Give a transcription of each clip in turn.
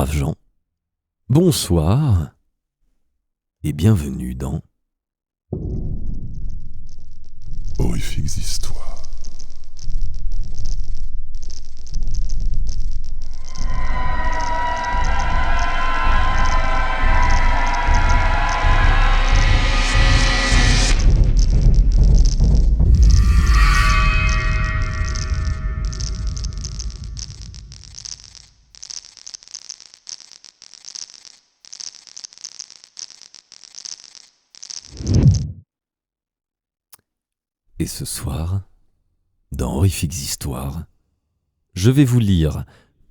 Braves gens, bonsoir et bienvenue dans Horrifiques histoires. Et ce soir, dans Horrifiques histoires, je vais vous lire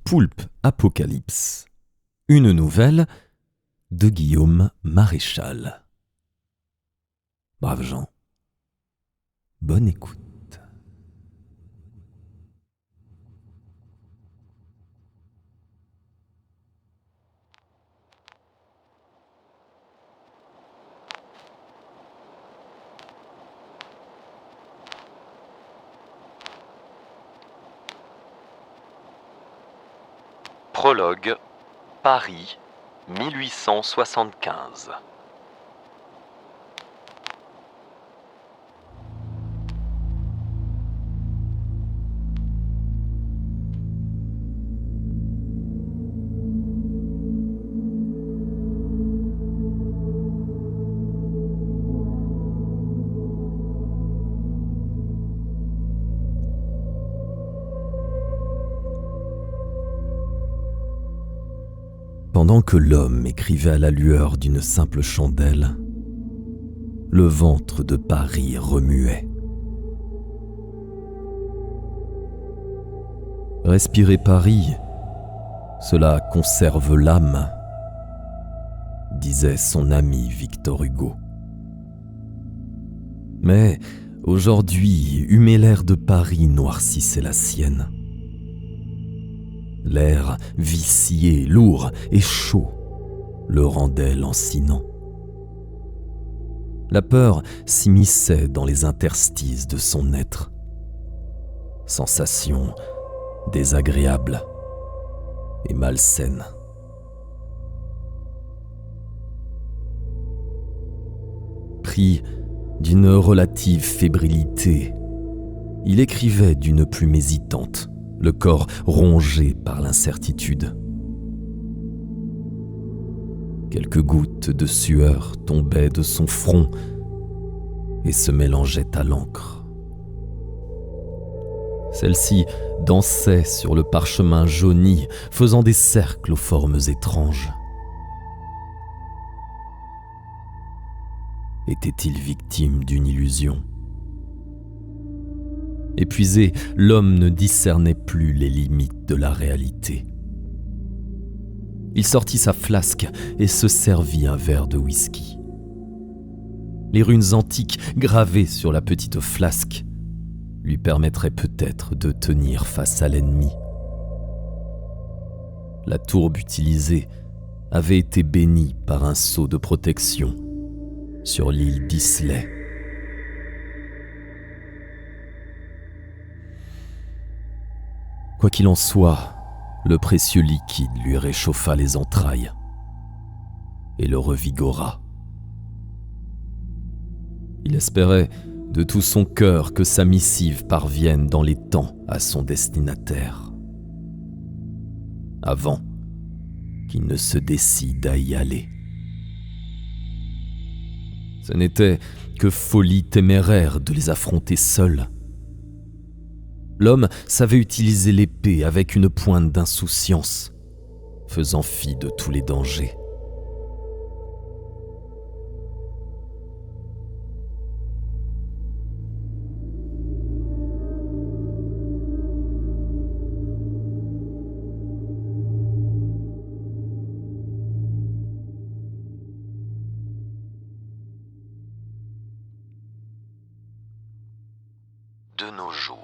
Poulpe Apocalypse, une nouvelle de Guillaume Maréchal. Braves gens, bonne écoute. Prologue, Paris, 1875. Pendant que l'homme écrivait à la lueur d'une simple chandelle, le ventre de Paris remuait. Respirer Paris, cela conserve l'âme, disait son ami Victor Hugo. Mais aujourd'hui, humer l'air de Paris noircissait la sienne. L'air vicié, lourd et chaud le rendait lancinant. La peur s'immisçait dans les interstices de son être. Sensation désagréable et malsaine. Pris d'une relative fébrilité, il écrivait d'une plume hésitante, le corps rongé par l'incertitude. Quelques gouttes de sueur tombaient de son front et se mélangeaient à l'encre. Celle-ci dansait sur le parchemin jauni, faisant des cercles aux formes étranges. Était-il victime d'une illusion ? Épuisé, l'homme ne discernait plus les limites de la réalité. Il sortit sa flasque et se servit un verre de whisky. Les runes antiques gravées sur la petite flasque lui permettraient peut-être de tenir face à l'ennemi. La tourbe utilisée avait été bénie par un sceau de protection sur l'île d'Islay. Quoi qu'il en soit, le précieux liquide lui réchauffa les entrailles et le revigora. Il espérait de tout son cœur que sa missive parvienne dans les temps à son destinataire, avant qu'il ne se décide à y aller. Ce n'était que folie téméraire de les affronter seul. L'homme savait utiliser l'épée avec une pointe d'insouciance, faisant fi de tous les dangers. De nos jours.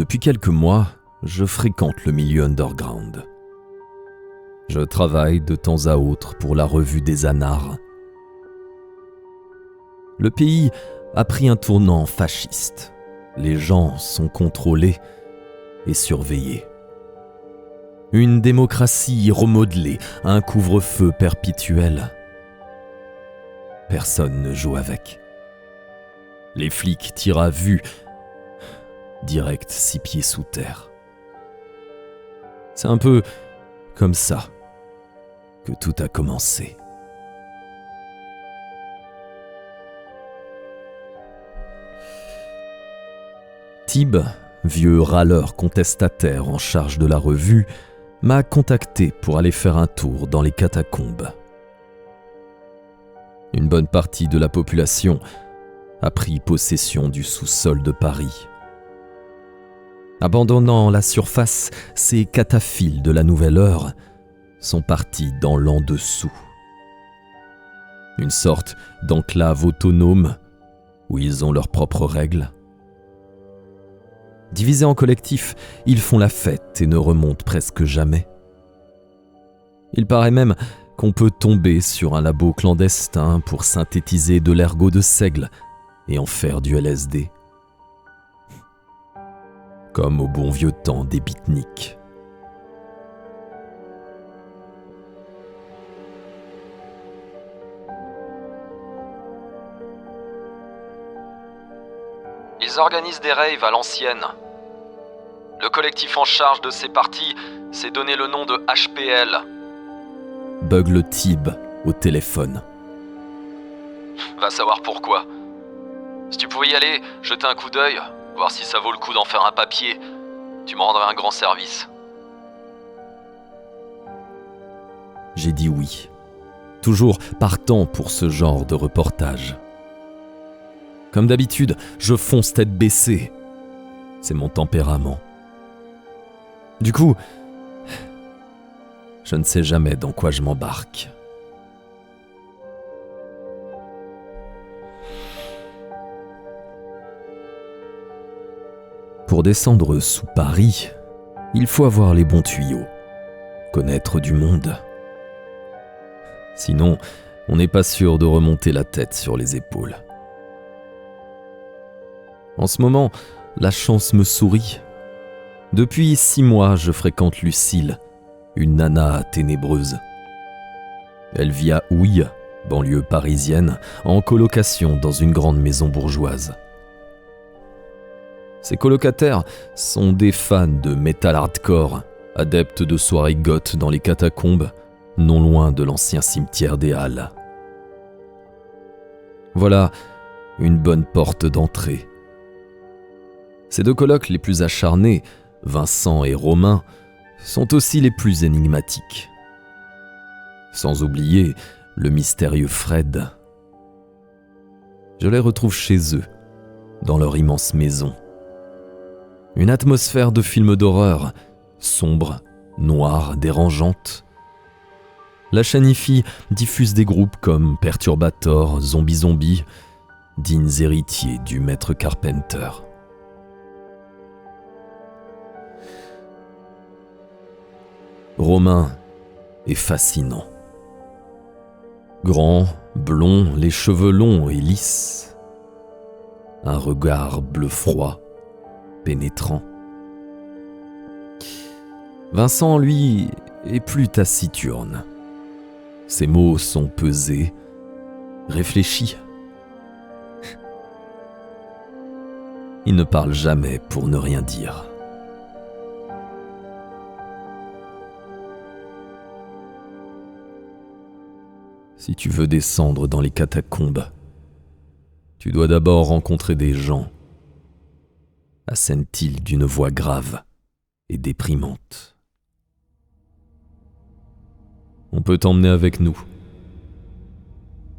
Depuis quelques mois, je fréquente le milieu underground. Je travaille de temps à autre pour la revue des Anars. Le pays a pris un tournant fasciste. Les gens sont contrôlés et surveillés. Une démocratie remodelée, un couvre-feu perpétuel. Personne ne joue avec. Les flics tirent à vue, direct 6 pieds sous terre. C'est un peu comme ça que tout a commencé. Tib, vieux râleur contestataire en charge de la revue, m'a contacté pour aller faire un tour dans les catacombes. Une bonne partie de la population a pris possession du sous-sol de Paris. Abandonnant la surface, ces cataphiles de la nouvelle heure sont partis dans l'en-dessous. Une sorte d'enclave autonome où ils ont leurs propres règles. Divisés en collectifs, ils font la fête et ne remontent presque jamais. Il paraît même qu'on peut tomber sur un labo clandestin pour synthétiser de l'ergot de seigle et en faire du LSD. Comme au bon vieux temps des beatniks. Ils organisent des raves à l'ancienne. Le collectif en charge de ces parties s'est donné le nom de HPL. Bugle Tib au téléphone. Va savoir pourquoi. Si tu pouvais y aller, jeter un coup d'œil, voir si ça vaut le coup d'en faire un papier, tu me rendrais un grand service. J'ai dit oui. Toujours partant pour ce genre de reportage. Comme d'habitude, je fonce tête baissée. C'est mon tempérament. Du coup, je ne sais jamais dans quoi je m'embarque. Pour descendre sous Paris, il faut avoir les bons tuyaux, connaître du monde. Sinon, on n'est pas sûr de remonter la tête sur les épaules. En ce moment, la chance me sourit. Depuis 6 mois, je fréquente Lucille, une nana ténébreuse. Elle vit à Houille, banlieue parisienne, en colocation dans une grande maison bourgeoise. Ses colocataires sont des fans de metal hardcore, adeptes de soirées goth dans les catacombes, non loin de l'ancien cimetière des Halles. Voilà une bonne porte d'entrée. Ces 2 colocs les plus acharnés, Vincent et Romain, sont aussi les plus énigmatiques. Sans oublier le mystérieux Fred. Je les retrouve chez eux, dans leur immense maison. Une atmosphère de film d'horreur, sombre, noire, dérangeante. La chaîne IFI diffuse des groupes comme Perturbator, Zombie, dignes héritiers du maître Carpenter. Romain est fascinant. Grand, blond, les cheveux longs et lisses. Un regard bleu froid, pénétrant. Vincent, lui, est plus taciturne. Ses mots sont pesés, réfléchis. Il ne parle jamais pour ne rien dire. Si tu veux descendre dans les catacombes, tu dois d'abord rencontrer des gens, assène-t-il d'une voix grave et déprimante. On peut t'emmener avec nous.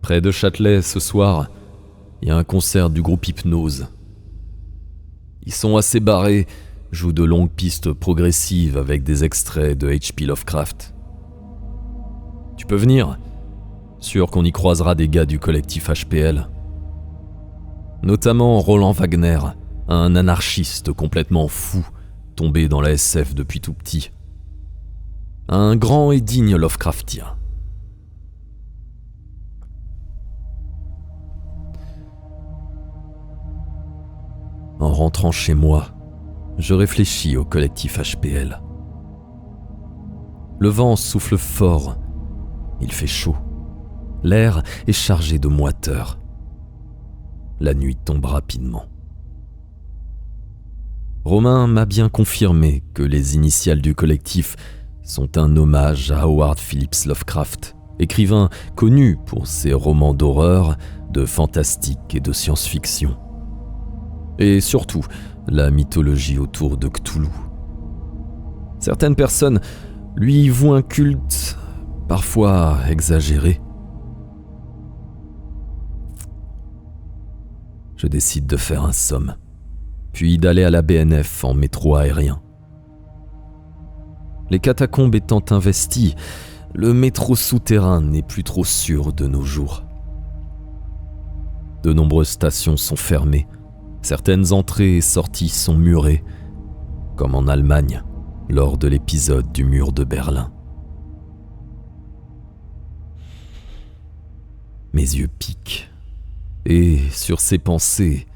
Près de Châtelet, ce soir, il y a un concert du groupe Hypnose. Ils sont assez barrés, jouent de longues pistes progressives avec des extraits de H.P. Lovecraft. Tu peux venir ? Sûr qu'on y croisera des gars du collectif HPL. Notamment Roland Wagner, un anarchiste complètement fou tombé dans la SF depuis tout petit. Un grand et digne Lovecraftien. En rentrant chez moi, je réfléchis au collectif HPL. Le vent souffle fort, il fait chaud. L'air est chargé de moiteur. La nuit tombe rapidement. Romain m'a bien confirmé que les initiales du collectif sont un hommage à Howard Phillips Lovecraft, écrivain connu pour ses romans d'horreur, de fantastique et de science-fiction. Et surtout, la mythologie autour de Cthulhu. Certaines personnes lui vouent un culte, parfois exagéré. Je décide de faire un somme, puis d'aller à la BNF en métro aérien. Les catacombes étant investies, le métro souterrain n'est plus trop sûr de nos jours. De nombreuses stations sont fermées, certaines entrées et sorties sont murées, comme en Allemagne, lors de l'épisode du mur de Berlin. Mes yeux piquent, et sur ces pensées,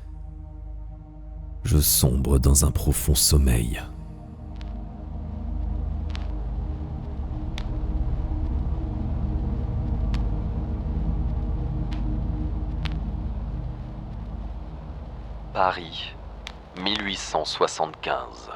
je sombre dans un profond sommeil. Paris, 1875.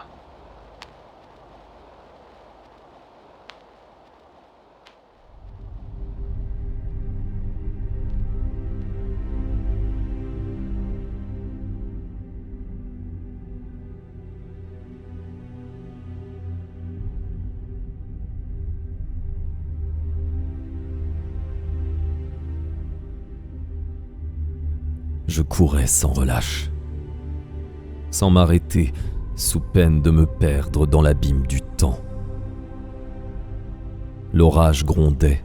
Je courais sans relâche, sans m'arrêter, sous peine de me perdre dans l'abîme du temps. L'orage grondait.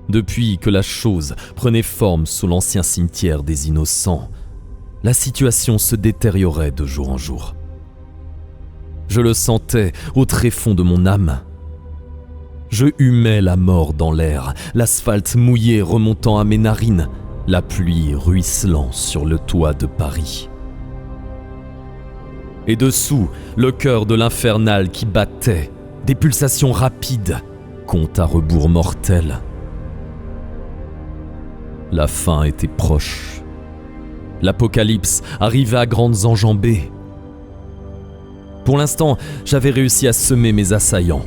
Depuis que la chose prenait forme sous l'ancien cimetière des innocents, la situation se détériorait de jour en jour. Je le sentais au tréfonds de mon âme. Je humais la mort dans l'air, l'asphalte mouillé remontant à mes narines, la pluie ruisselant sur le toit de Paris. Et dessous, le cœur de l'infernal qui battait, des pulsations rapides, compte à rebours mortel. La fin était proche. L'apocalypse arrivait à grandes enjambées. Pour l'instant, j'avais réussi à semer mes assaillants.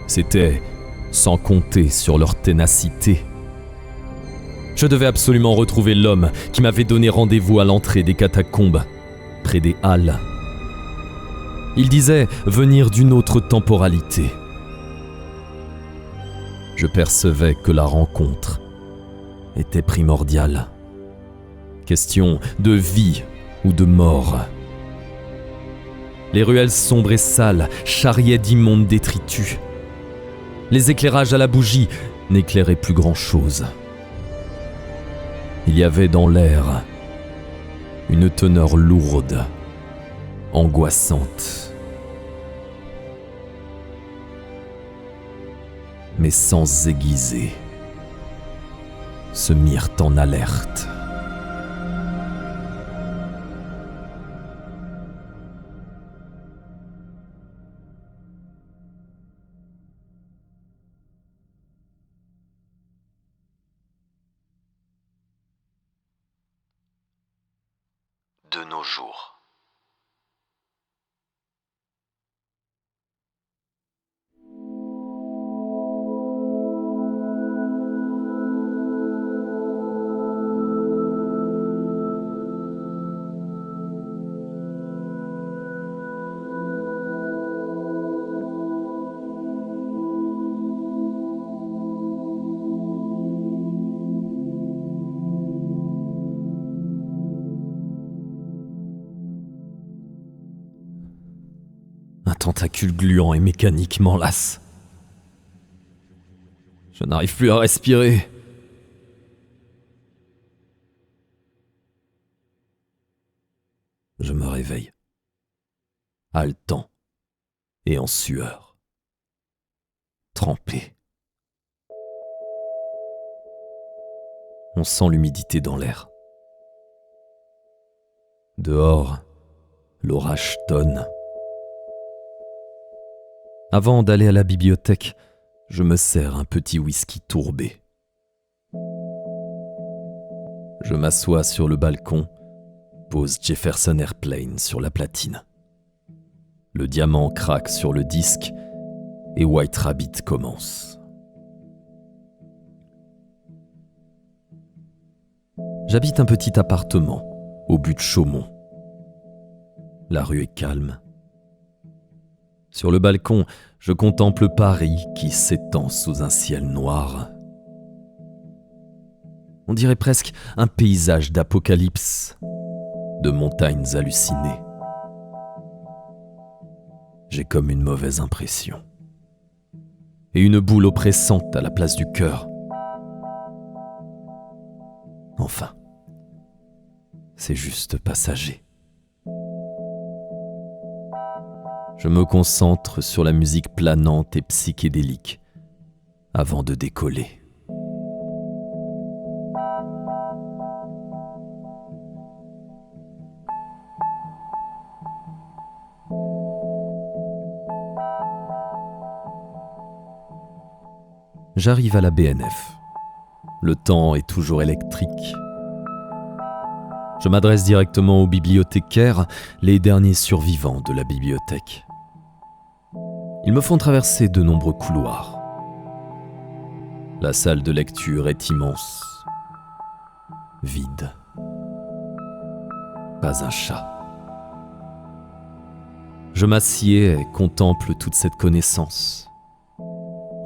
C'était sans compter sur leur ténacité. Je devais absolument retrouver l'homme qui m'avait donné rendez-vous à l'entrée des catacombes, près des Halles. Il disait venir d'une autre temporalité. Je percevais que la rencontre était primordiale. Question de vie ou de mort. Les ruelles sombres et sales charriaient d'immondes détritus. Les éclairages à la bougie n'éclairaient plus grand-chose. Il y avait dans l'air une teneur lourde, angoissante, mais sans aiguiser, se mirent en alerte. De nos jours. Un tentacule gluant et mécanique m'enlace. Je n'arrive plus à respirer. Je me réveille. haletant et en sueur, trempé. On sent l'humidité dans l'air. Dehors, l'orage tonne. Avant d'aller à la bibliothèque, je me sers un petit whisky tourbé. Je m'assois sur le balcon, pose Jefferson Airplane sur la platine. Le diamant craque sur le disque et White Rabbit commence. J'habite un petit appartement au but de Chaumont. La rue est calme. Sur le balcon, je contemple Paris qui s'étend sous un ciel noir. On dirait presque un paysage d'apocalypse, de montagnes hallucinées. J'ai comme une mauvaise impression. Et une boule oppressante à la place du cœur. Enfin, c'est juste passager. Je me concentre sur la musique planante et psychédélique avant de décoller. J'arrive à la BNF. Le temps est toujours électrique. Je m'adresse directement aux bibliothécaires, les derniers survivants de la bibliothèque. Ils me font traverser de nombreux couloirs. La salle de lecture est immense. Vide. Pas un chat. Je m'assieds et contemple toute cette connaissance.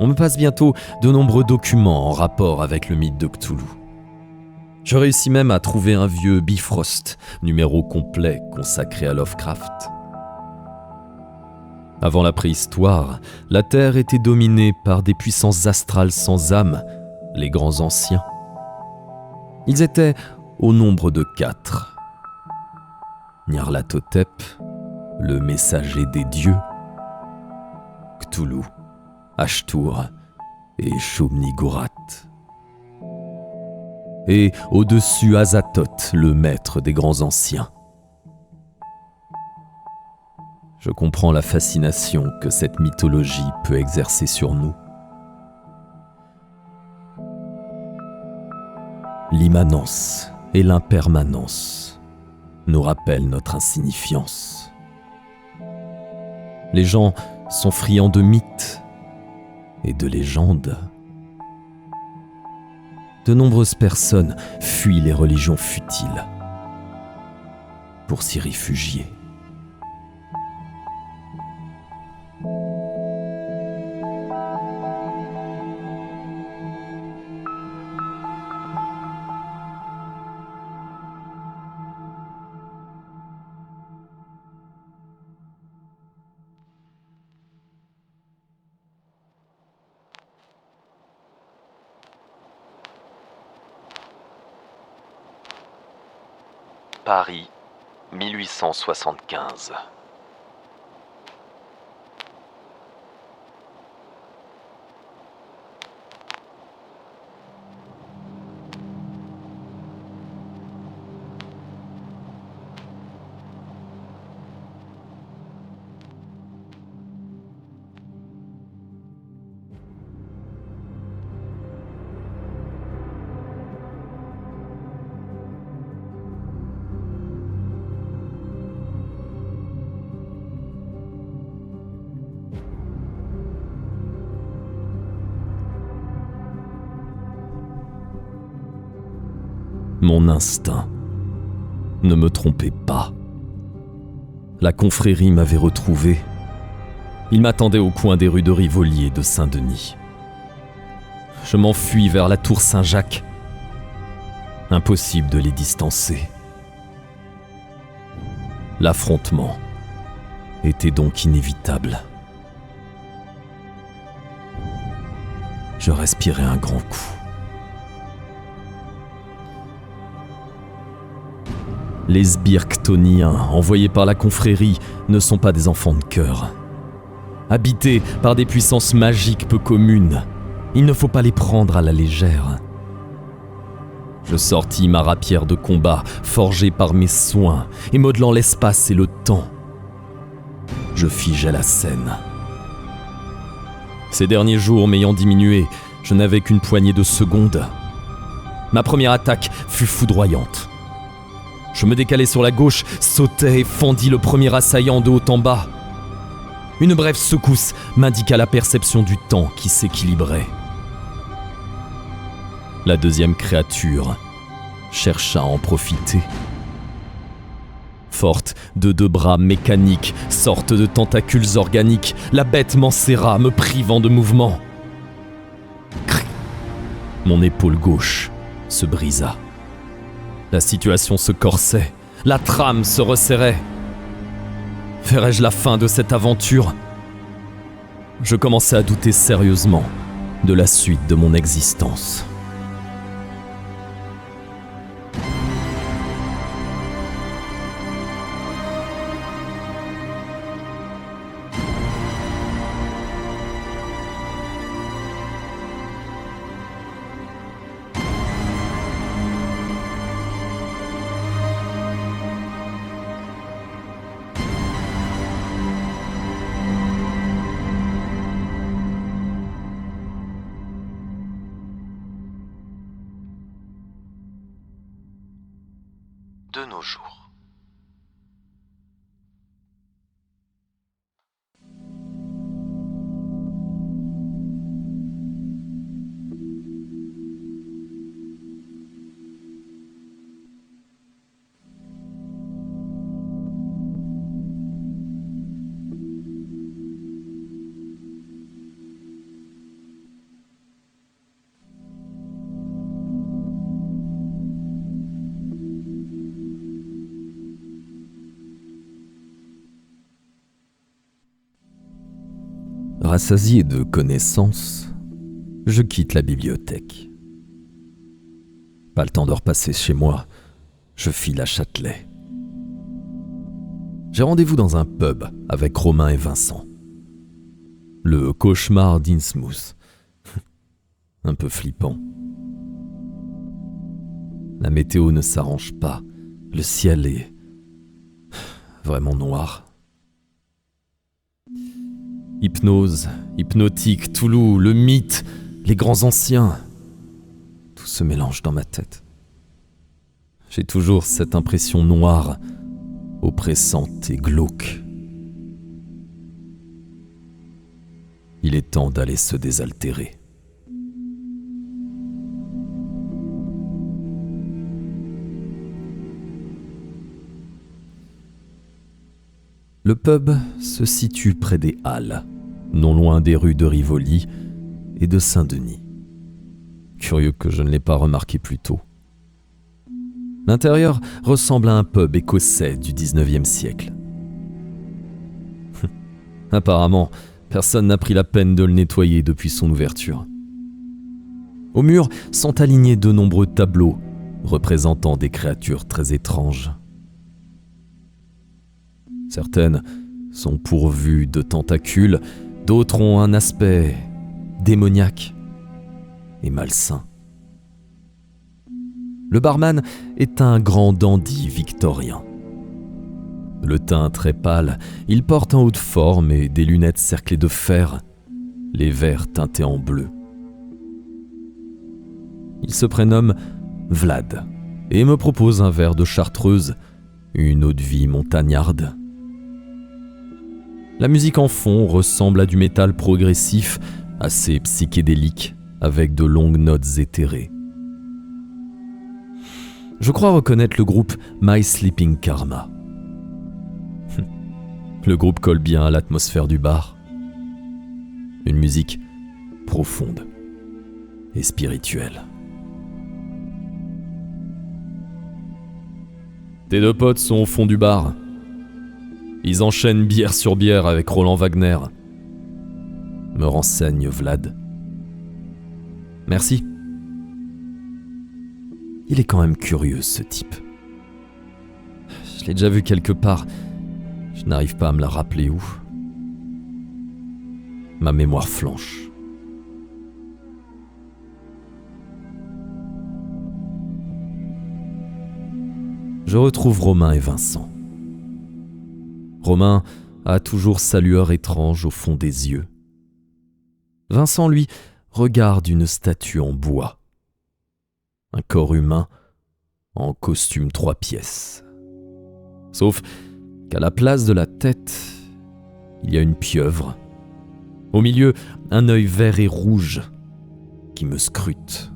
On me passe bientôt de nombreux documents en rapport avec le mythe de Cthulhu. Je réussis même à trouver un vieux Bifrost, numéro complet consacré à Lovecraft. Avant la préhistoire, la Terre était dominée par des puissances astrales sans âme, les grands anciens. Ils étaient au nombre de 4. Nyarlathotep, le messager des dieux, Cthulhu, Ashtur et Shub-Niggurath. Et au-dessus Azathoth, le maître des grands anciens. Je comprends la fascination que cette mythologie peut exercer sur nous. L'immanence et l'impermanence nous rappellent notre insignifiance. Les gens sont friands de mythes et de légendes. De nombreuses personnes fuient les religions futiles pour s'y réfugier. Paris, 1875. Mon instinct ne me trompait pas. La confrérie m'avait retrouvé. Il m'attendait au coin des rues de Rivoli et de Saint-Denis. Je m'enfuis vers la tour Saint-Jacques. Impossible de les distancer. L'affrontement était donc inévitable. Je respirai un grand coup. Les sbires chtoniens, envoyés par la confrérie, ne sont pas des enfants de cœur. Habités par des puissances magiques peu communes, il ne faut pas les prendre à la légère. Je sortis ma rapière de combat, forgée par mes soins et modelant l'espace et le temps. Je figeai la scène. Ces derniers jours m'ayant diminué, je n'avais qu'une poignée de secondes. Ma première attaque fut foudroyante. Je me décalai sur la gauche, sautai et fendis le premier assaillant de haut en bas. Une brève secousse m'indiqua la perception du temps qui s'équilibrait. La deuxième créature chercha à en profiter. Forte de 2 bras mécaniques, sorte de tentacules organiques, la bête m'enserra, me privant de mouvement. Cric. Mon épaule gauche se brisa. La situation se corsait, la trame se resserrait. Verrais-je la fin de cette aventure ? Je commençais à douter sérieusement de la suite de mon existence. De nos jours. Rassasié de connaissances, je quitte la bibliothèque. Pas le temps de repasser chez moi, je file à Châtelet. J'ai rendez-vous dans un pub avec Romain et Vincent. Le cauchemar d'Innsmouth. Un peu flippant. La météo ne s'arrange pas, le ciel est vraiment noir. Hypnose, hypnotique, Toulouse, le mythe, les grands anciens. Tout se mélange dans ma tête. J'ai toujours cette impression noire, oppressante et glauque. Il est temps d'aller se désaltérer. Le pub se situe près des Halles, non loin des rues de Rivoli et de Saint-Denis. Curieux que je ne l'ai pas remarqué plus tôt. L'intérieur ressemble à un pub écossais du 19e siècle. Apparemment, personne n'a pris la peine de le nettoyer depuis son ouverture. Au mur sont alignés de nombreux tableaux représentant des créatures très étranges. Certaines sont pourvues de tentacules, d'autres ont un aspect démoniaque et malsain. Le barman est un grand dandy victorien. Le teint très pâle, il porte un haut de forme et des lunettes cerclées de fer, les verres teintés en bleu. Il se prénomme Vlad et me propose un verre de chartreuse, une eau-de-vie montagnarde. La musique en fond ressemble à du métal progressif, assez psychédélique, avec de longues notes éthérées. Je crois reconnaître le groupe My Sleeping Karma. Le groupe colle bien à l'atmosphère du bar. Une musique profonde et spirituelle. Tes 2 potes sont au fond du bar. Ils enchaînent bière sur bière avec Roland Wagner. Me renseigne Vlad. Merci. Il est quand même curieux, ce type. Je l'ai déjà vue quelque part. Je n'arrive pas à me la rappeler où. Ma mémoire flanche. Je retrouve Romain et Vincent. Romain a toujours sa lueur étrange au fond des yeux. Vincent, lui, regarde une statue en bois. Un corps humain en costume 3 pièces. Sauf qu'à la place de la tête, il y a une pieuvre. Au milieu, un œil vert et rouge qui me scrute.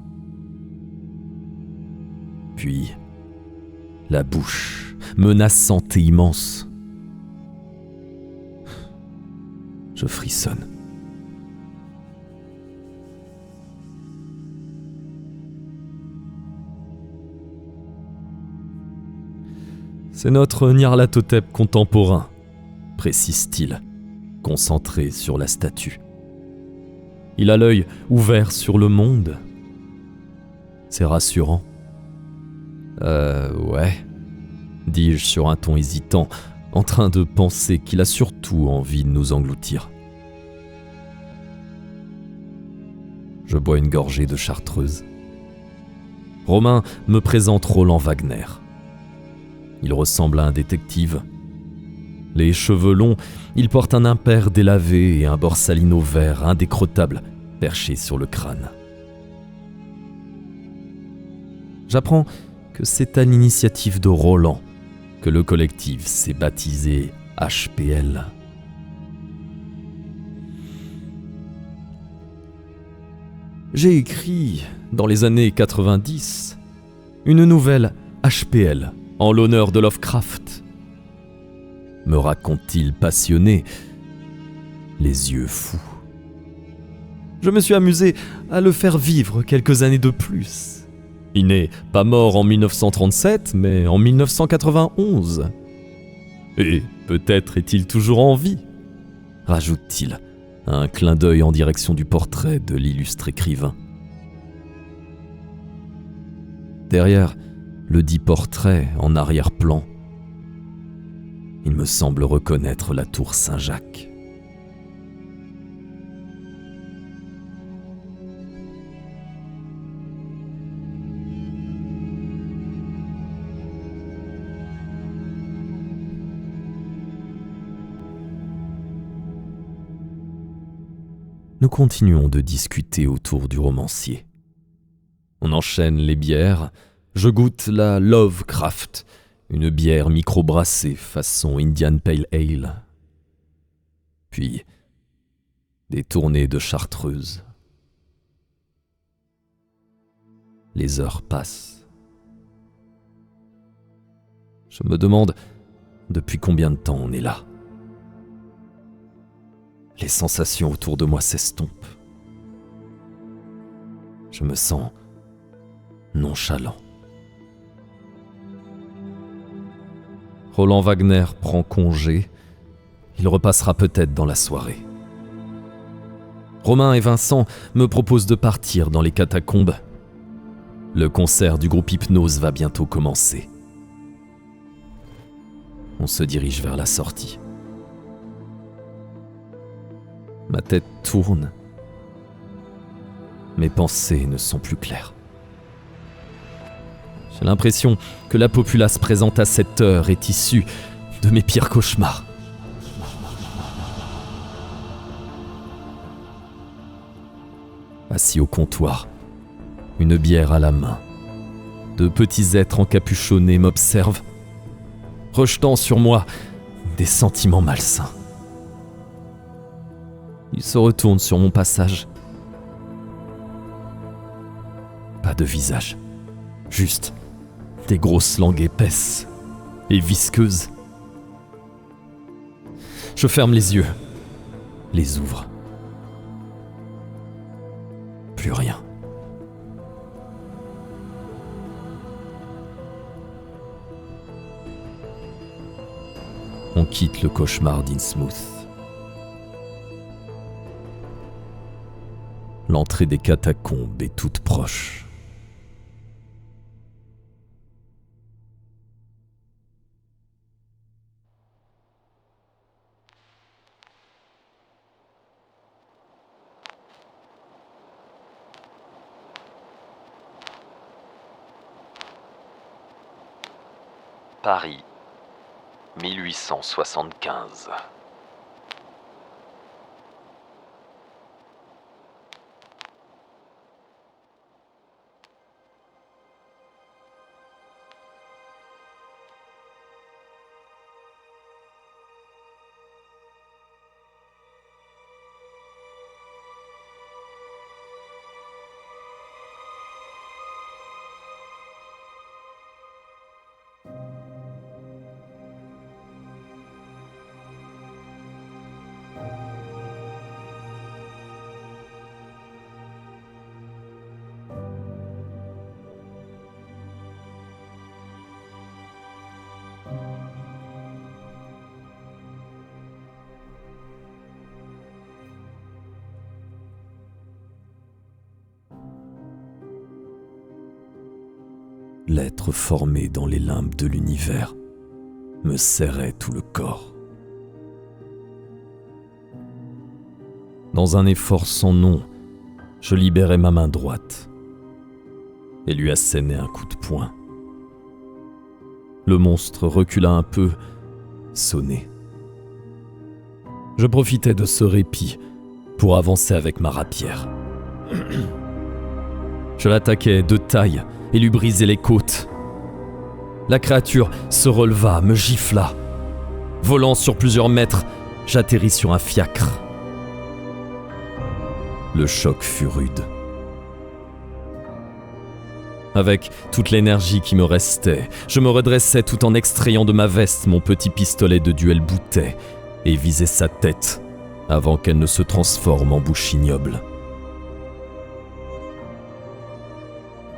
Puis, la bouche, menaçante et immense. Je frissonne. C'est notre Nyarlathotep contemporain, précise-t-il, concentré sur la statue. Il a l'œil ouvert sur le monde. C'est rassurant. Ouais, dis-je sur un ton hésitant, en train de penser qu'il a surtout envie de nous engloutir. Je bois une gorgée de chartreuse. Romain me présente Roland Wagner. Il ressemble à un détective. Les cheveux longs, il porte un impair délavé et un borsalino vert indécrottable perché sur le crâne. J'apprends que c'est à l'initiative de Roland que le collectif s'est baptisé HPL. J'ai écrit, dans les années 90, une nouvelle HPL en l'honneur de Lovecraft. Me raconte-t-il passionné, les yeux fous. Je me suis amusé à le faire vivre quelques années de plus. Il n'est pas mort en 1937, mais en 1991. Et peut-être est-il toujours en vie, rajoute-t-il, un clin d'œil en direction du portrait de l'illustre écrivain. Derrière le dit portrait en arrière-plan, il me semble reconnaître la tour Saint-Jacques. Nous continuons de discuter autour du romancier. On enchaîne les bières. Je goûte la Lovecraft, une bière microbrassée façon Indian Pale Ale. Puis, des tournées de chartreuse. Les heures passent. Je me demande depuis combien de temps on est là. Les sensations autour de moi s'estompent. Je me sens nonchalant. Roland Wagner prend congé. Il repassera peut-être dans la soirée. Romain et Vincent me proposent de partir dans les catacombes. Le concert du groupe Hypnose va bientôt commencer. On se dirige vers la sortie. Ma tête tourne. Mes pensées ne sont plus claires. J'ai l'impression que la populace présente à cette heure est issue de mes pires cauchemars. Assis au comptoir, une bière à la main, 2 petits êtres encapuchonnés m'observent, rejetant sur moi des sentiments malsains. Ils se retournent sur mon passage. Pas de visage, juste des grosses langues épaisses et visqueuses. Je ferme les yeux, les ouvre. Plus rien. On quitte le cauchemar d'Innsmouth. L'entrée des catacombes est toute proche. Paris, 1875. L'être formé dans les limbes de l'univers me serrait tout le corps. Dans un effort sans nom, je libérai ma main droite et lui assénai un coup de poing. Le monstre recula un peu, sonné. Je profitai de ce répit pour avancer avec ma rapière. Je l'attaquai de taille et lui brisai les côtes. La créature se releva, me gifla. Volant sur plusieurs mètres, j'atterris sur un fiacre. Le choc fut rude. Avec toute l'énergie qui me restait, je me redressai tout en extrayant de ma veste mon petit pistolet de duel boutet et visai sa tête avant qu'elle ne se transforme en bouche ignoble.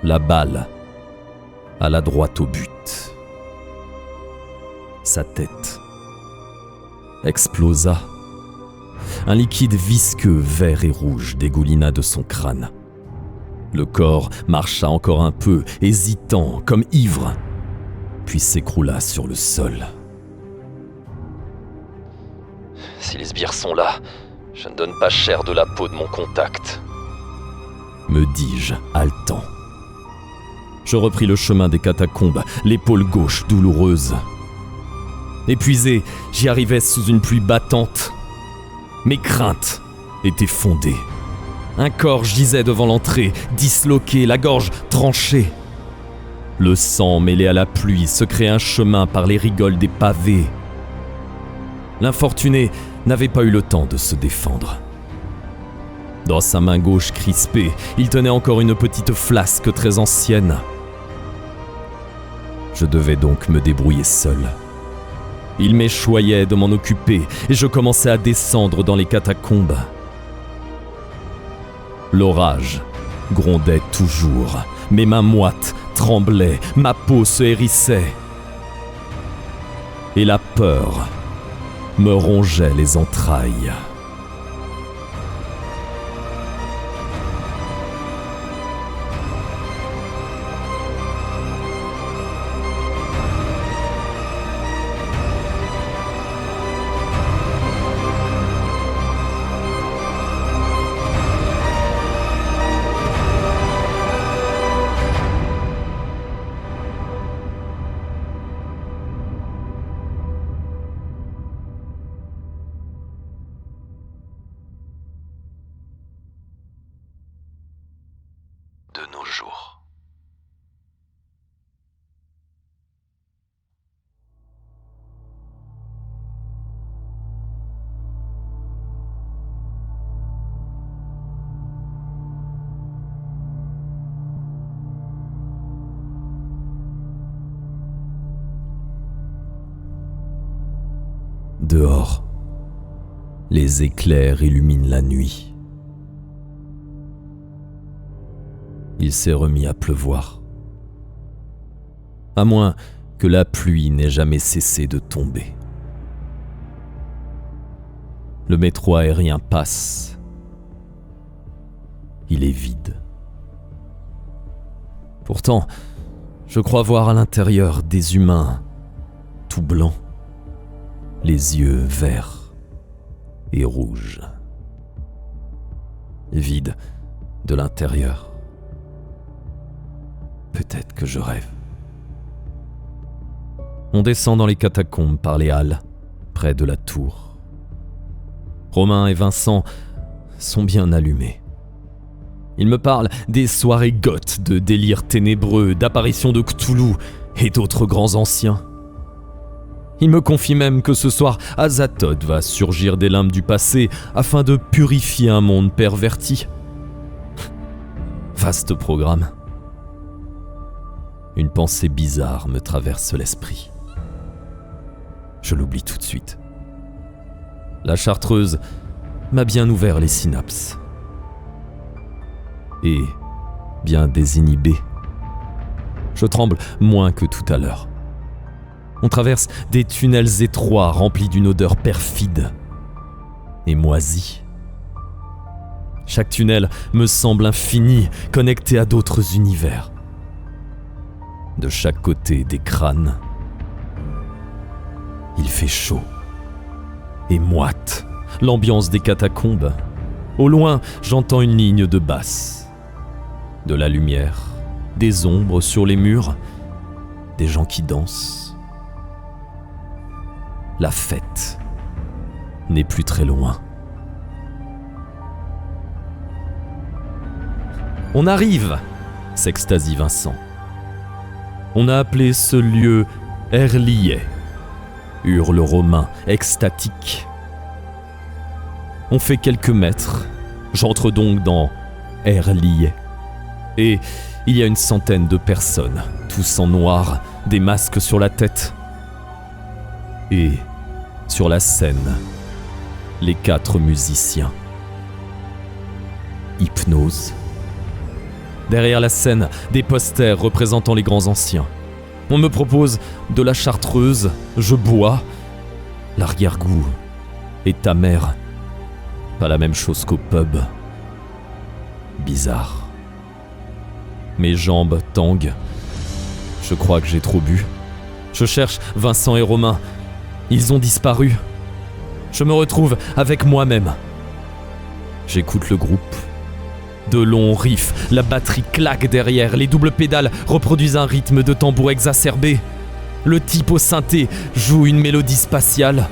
La balle alla droit au but. Sa tête explosa. Un liquide visqueux, vert et rouge dégoulina de son crâne. Le corps marcha encore un peu, hésitant, comme ivre, puis s'écroula sur le sol. Si les sbires sont là, je ne donne pas cher de la peau de mon contact, me dis-je, haletant. Je repris le chemin des catacombes, l'épaule gauche douloureuse. Épuisé, j'y arrivais sous une pluie battante. Mes craintes étaient fondées. Un corps gisait devant l'entrée, disloqué, la gorge tranchée. Le sang mêlé à la pluie se créait un chemin par les rigoles des pavés. L'infortuné n'avait pas eu le temps de se défendre. Dans sa main gauche crispée, il tenait encore une petite flasque très ancienne. Je devais donc me débrouiller seul. Il m'échoyait de m'en occuper et je commençais à descendre dans les catacombes. L'orage grondait toujours, mes mains moites tremblaient, ma peau se hérissait. Et la peur me rongeait les entrailles. de nos jours. Dehors, les éclairs illuminent la nuit. Il s'est remis à pleuvoir. À moins que la pluie n'ait jamais cessé de tomber. Le métro aérien passe. Il est vide. Pourtant, je crois voir à l'intérieur des humains tout blancs, les yeux verts et rouges. Vide de l'intérieur. Peut-être que je rêve. On descend dans les catacombes par les halles, près de la tour. Romain et Vincent sont bien allumés. Ils me parlent des soirées goths, de délires ténébreux, d'apparitions de Cthulhu et d'autres grands anciens. Ils me confient même que ce soir, Azathoth va surgir des limbes du passé afin de purifier un monde perverti. Vaste programme. Une pensée bizarre me traverse l'esprit. Je l'oublie tout de suite. La chartreuse m'a bien ouvert les synapses. Et bien désinhibé. Je tremble moins que tout à l'heure. On traverse des tunnels étroits remplis d'une odeur perfide et moisie. Chaque tunnel me semble infini, connecté à d'autres univers. De chaque côté des crânes, il fait chaud et moite l'ambiance des catacombes. Au loin, j'entends une ligne de basse. De la lumière, des ombres sur les murs, des gens qui dansent. La fête n'est plus très loin. On arrive, s'extasie Vincent. On a appelé ce lieu Erliet, hurle Romain, extatique. On fait quelques mètres, j'entre donc dans Erliet. Et il y a une centaine de personnes, tous en noir, des masques sur la tête. Et sur la scène, les 4 musiciens. Hypnose. Derrière la scène, des posters représentant les grands anciens. On me propose de la chartreuse, je bois. L'arrière-goût est amer. Pas la même chose qu'au pub. Bizarre. Mes jambes tanguent. Je crois que j'ai trop bu. Je cherche Vincent et Romain. Ils ont disparu. Je me retrouve avec moi-même. J'écoute le groupe. De longs riffs, la batterie claque derrière, les doubles pédales reproduisent un rythme de tambour exacerbé. Le type au synthé joue une mélodie spatiale.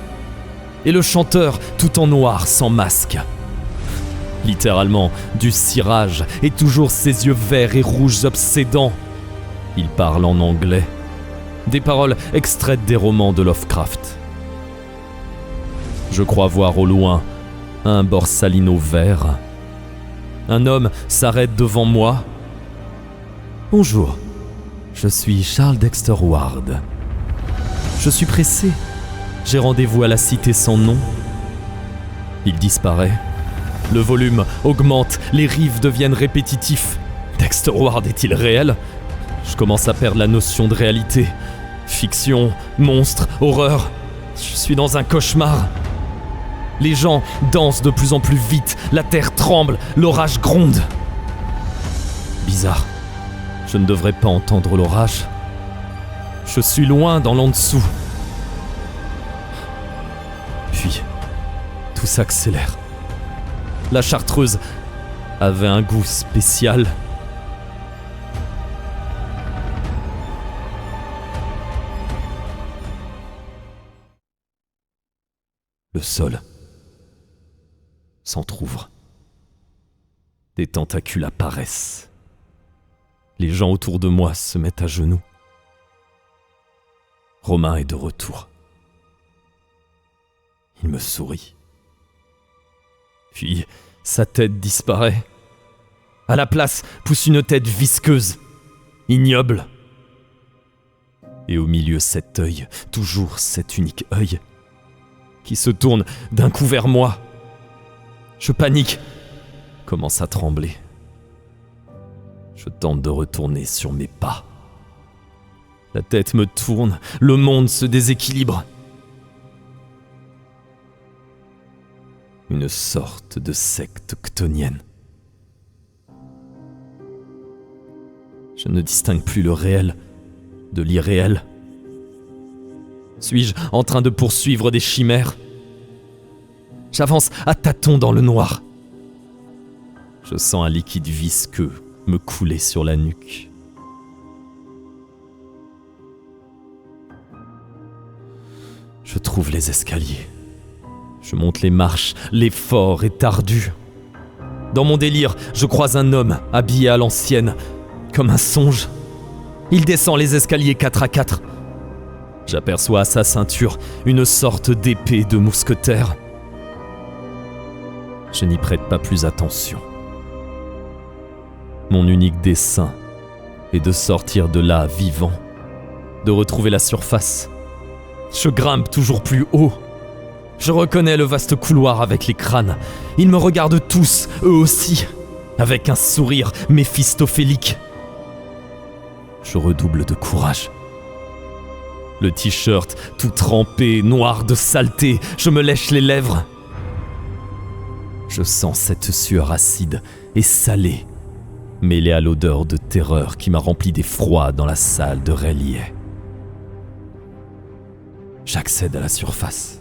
Et le chanteur, tout en noir, sans masque. Littéralement, du cirage, et toujours ses yeux verts et rouges obsédants. Il parle en anglais. Des paroles extraites des romans de Lovecraft. Je crois voir au loin un Borsalino vert. Un homme s'arrête devant moi. « Bonjour, je suis Charles Dexter Ward. Je suis pressé. J'ai rendez-vous à la cité sans nom. » Il disparaît. Le volume augmente, les riffs deviennent répétitifs. Dexter Ward est-il réel ? Je commence à perdre la notion de réalité. Fiction, monstre, horreur. Je suis dans un cauchemar. Les gens dansent de plus en plus vite, la terre tremble, l'orage gronde. Bizarre, je ne devrais pas entendre l'orage. Je suis loin dans l'en-dessous. Puis, tout s'accélère. La chartreuse avait un goût spécial. Le sol s'entr'ouvre. Des tentacules apparaissent. Les gens autour de moi se mettent à genoux. Romain est de retour. Il me sourit. Puis, sa tête disparaît. À la place, pousse une tête visqueuse, ignoble. Et au milieu, cet œil, toujours cet unique œil, qui se tourne d'un coup vers moi. Je panique, commence à trembler. Je tente de retourner sur mes pas. La tête me tourne, le monde se déséquilibre. Une sorte de secte chtonienne. Je ne distingue plus le réel de l'irréel. Suis-je en train de poursuivre des chimères ? J'avance à tâtons dans le noir. Je sens un liquide visqueux me couler sur la nuque. Je trouve les escaliers. Je monte les marches, l'effort est ardu. Dans mon délire, je croise un homme habillé à l'ancienne, comme un songe. Il descend les escaliers 4 à 4. J'aperçois à sa ceinture une sorte d'épée de mousquetaire. Je n'y prête pas plus attention. Mon unique dessein est de sortir de là vivant, de retrouver la surface. Je grimpe toujours plus haut. Je reconnais le vaste couloir avec les crânes. Ils me regardent tous, eux aussi, avec un sourire méphistophélique. Je redouble de courage. Le t-shirt tout trempé, noir de saleté, je me lèche les lèvres. Je sens cette sueur acide et salée, mêlée à l'odeur de terreur qui m'a rempli d'effroi dans la salle de R'lyeh. J'accède à la surface.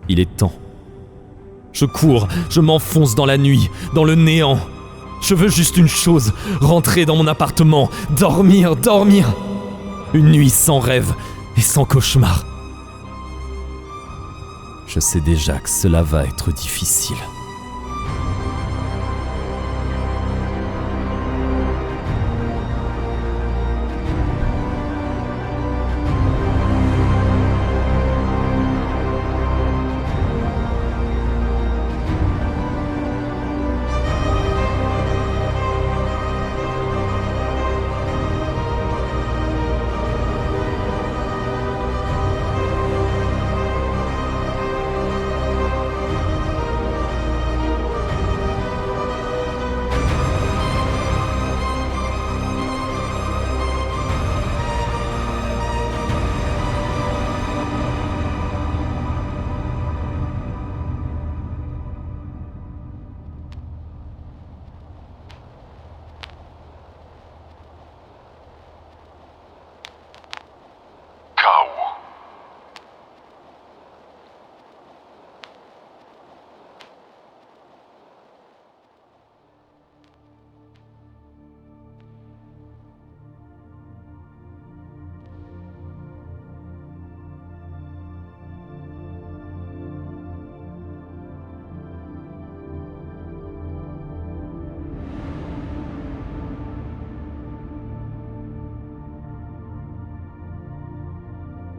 Il est temps. Je cours, je m'enfonce dans la nuit, dans le néant. Je veux juste une chose, rentrer dans mon appartement, dormir. Une nuit sans rêve et sans cauchemar. Je sais déjà que cela va être difficile.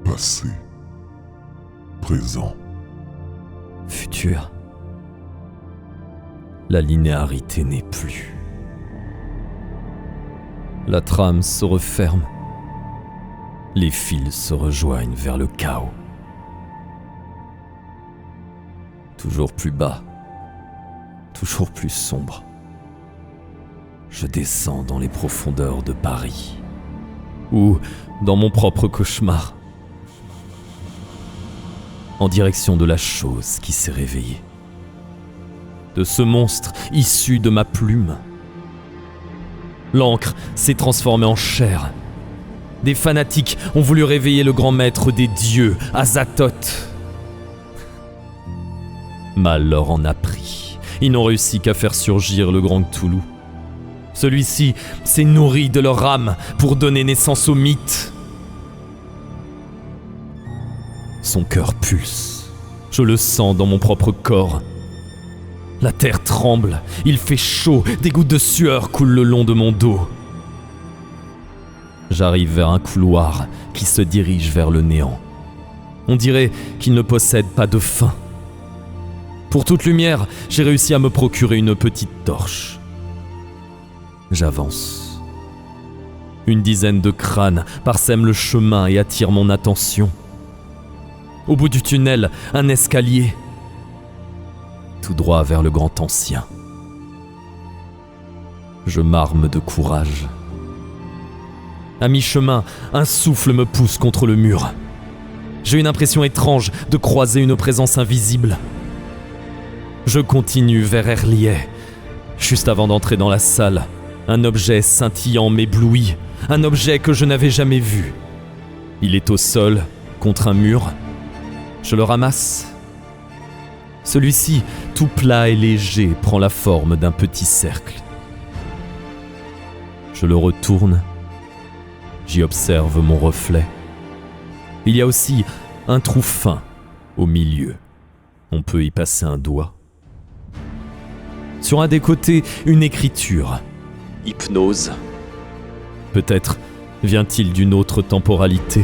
Passé, présent, futur. La linéarité n'est plus. La trame se referme. Les fils se rejoignent vers le chaos. Toujours plus bas, toujours plus sombre. Je descends dans les profondeurs de Paris, ou dans mon propre cauchemar, en direction de la chose qui s'est réveillée, de ce monstre issu de ma plume. L'encre s'est transformée en chair. Des fanatiques ont voulu réveiller le grand maître des dieux, Azathoth. Mal leur en a pris. Ils n'ont réussi qu'à faire surgir le grand Cthulhu. Celui-ci s'est nourri de leur âme pour donner naissance au mythe. Son cœur pulse. Je le sens dans mon propre corps. La terre tremble, il fait chaud, des gouttes de sueur coulent le long de mon dos. J'arrive vers un couloir qui se dirige vers le néant. On dirait qu'il ne possède pas de fin. Pour toute lumière, j'ai réussi à me procurer une petite torche. J'avance. Une dizaine de crânes parsèment le chemin et attirent mon attention. Au bout du tunnel, un escalier. Tout droit vers le grand ancien. Je m'arme de courage. À mi-chemin, un souffle me pousse contre le mur. J'ai une impression étrange de croiser une présence invisible. Je continue vers R'lyeh. Juste avant d'entrer dans la salle, un objet scintillant m'éblouit, un objet que je n'avais jamais vu. Il est au sol, contre un mur. Je le ramasse. Celui-ci, tout plat et léger, prend la forme d'un petit cercle. Je le retourne. J'y observe mon reflet. Il y a aussi un trou fin au milieu. On peut y passer un doigt. Sur un des côtés, une écriture. Hypnose. Peut-être vient-il d'une autre temporalité.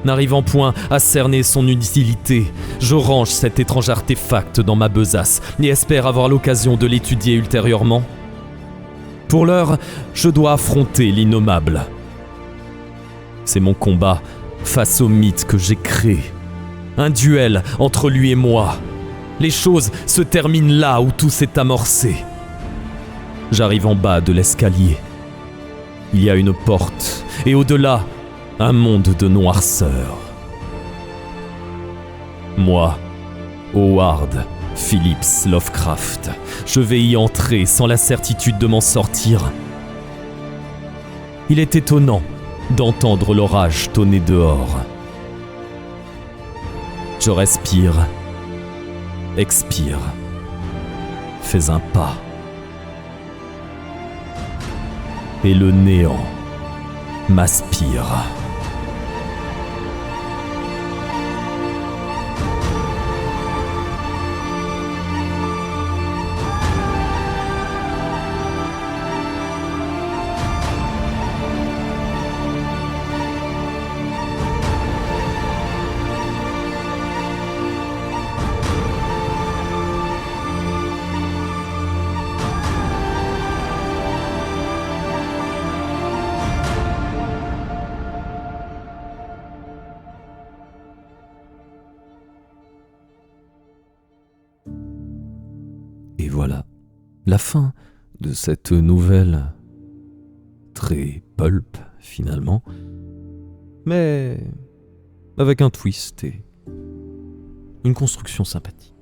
N'arrivant point à cerner son utilité, je range cet étrange artefact dans ma besace et espère avoir l'occasion de l'étudier ultérieurement. Pour l'heure, je dois affronter l'innommable. C'est mon combat face au mythe que j'ai créé. Un duel entre lui et moi. Les choses se terminent là où tout s'est amorcé. J'arrive en bas de l'escalier. Il y a une porte, et au-delà, un monde de noirceur. Moi, Howard Phillips Lovecraft, je vais y entrer sans la certitude de m'en sortir. Il est étonnant d'entendre l'orage tonner dehors. Je respire, expire, fais un pas. Et le néant m'aspire. Et voilà, la fin de cette nouvelle très pulp finalement, mais avec un twist et une construction sympathique.